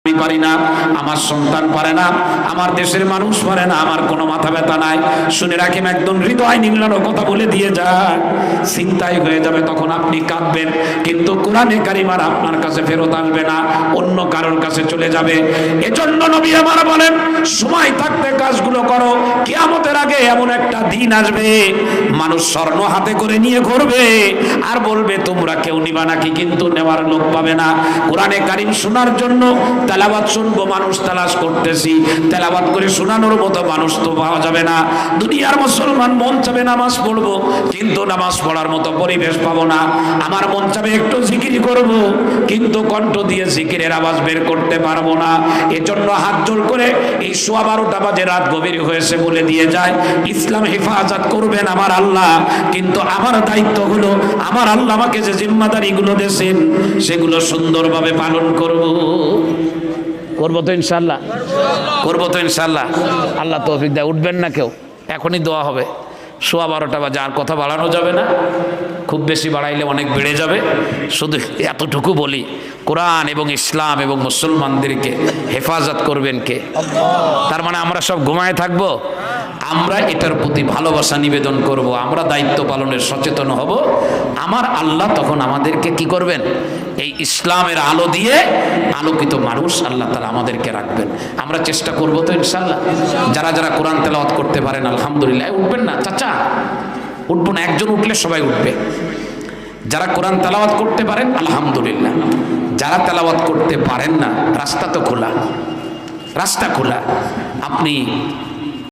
আমি পারি না, আমার সন্তান পারে না, আমার দেশের মানুষ পারে না, আমার কোনো মাথা ব্যথা নাই। শুনে রাখেন, একদম হৃদয় নিংড়ানো কথা বলে দিয়ে যান, চিন্তাই হয়ে যাবে, তখন আপনি কাঁদবেন, কিন্তু কোরআনে কারিম আর আপনার কাছে ফেরত আসবে না, অন্য কারোর কাছে চলে যাবে। এজন্য নবী আমার বলেন, সময় থাকতে কাজগুলো করো, কিয়ামতের আগে এমন একটা দিন আসবে মানুষ স্বর্ণ হাতে করে নিয়ে ঘুরবে আর বলবে তোমরা কেউ নিবা নাকি, কিন্তু নেওয়ার লোক পাবে না। কোরআনে কারিম শোনার জন্য তেলাওয়াত শুনবো, মানুষ তালাশ করতেছি, তেলাওয়াত করে শোনানোর মতো মানুষ তো পাওয়া যাবে না। দুনিয়ার মুসলমান মন চাবে নামাজ পড়বো, কিন্তু নামাজ পড়ার মতো পরিবেশ পাবো না। আমার মন চাবে একটু জিকির করব, কিন্তু কণ্ঠ দিয়ে জিকিরের আওয়াজ বের করতে পারবো না। এজন্য হাত জোড় করে এই 12:15 বাজে, রাত গভীর হয়েছে বলে দিয়ে যায়, ইসলাম হেফাজত করবেন আমার আল্লাহ, কিন্তু আমার দায়িত্ব হলো, আমার আল্লাহ আমাকে যে জিম্মাদারিগুলো দিয়েছেন সেগুলো সুন্দরভাবে পালন করব। করবো তো ইনশাল্লাহ, করবো তো ইনশাল্লাহ। আল্লাহ তৌফিক দেয়। উঠবেন না কেউ, এখনই দোয়া হবে। 12:15 বাজে, আর কথা বাড়ানো যাবে না, খুব বেশি বাড়াইলে অনেক বেড়ে যাবে। শুধু এতটুকু বলি, কোরআন এবং ইসলাম এবং মুসলমানদেরকে হেফাজত করবেন কে? তার মানে আমরা সব ঘুমায় থাকবো? আমরা এটার প্রতি ভালোবাসা নিবেদন করব, আমরা দায়িত্ব পালনের সচেতন হব। আমার আল্লাহ তখন আমাদেরকে কি করবেন? এই ইসলামের আলো দিয়ে আলোকিত মানুষ আল্লাহ তাআলা আমাদেরকে রাখবেন। আমরা চেষ্টা করব তো ইনশাআল্লাহ। যারা যারা কোরআন তেলাওয়াত করতে পারেন আলহামদুলিল্লাহ। উঠবেন না চাচা, উঠবো না, একজন উঠলে সবাই উঠবে। যারা কোরআন তেলাওয়াত করতে পারেন আলহামদুলিল্লাহ, যারা তেলাওয়াত করতে পারেন না, রাস্তা তো খোলা, রাস্তা খোলা। আপনি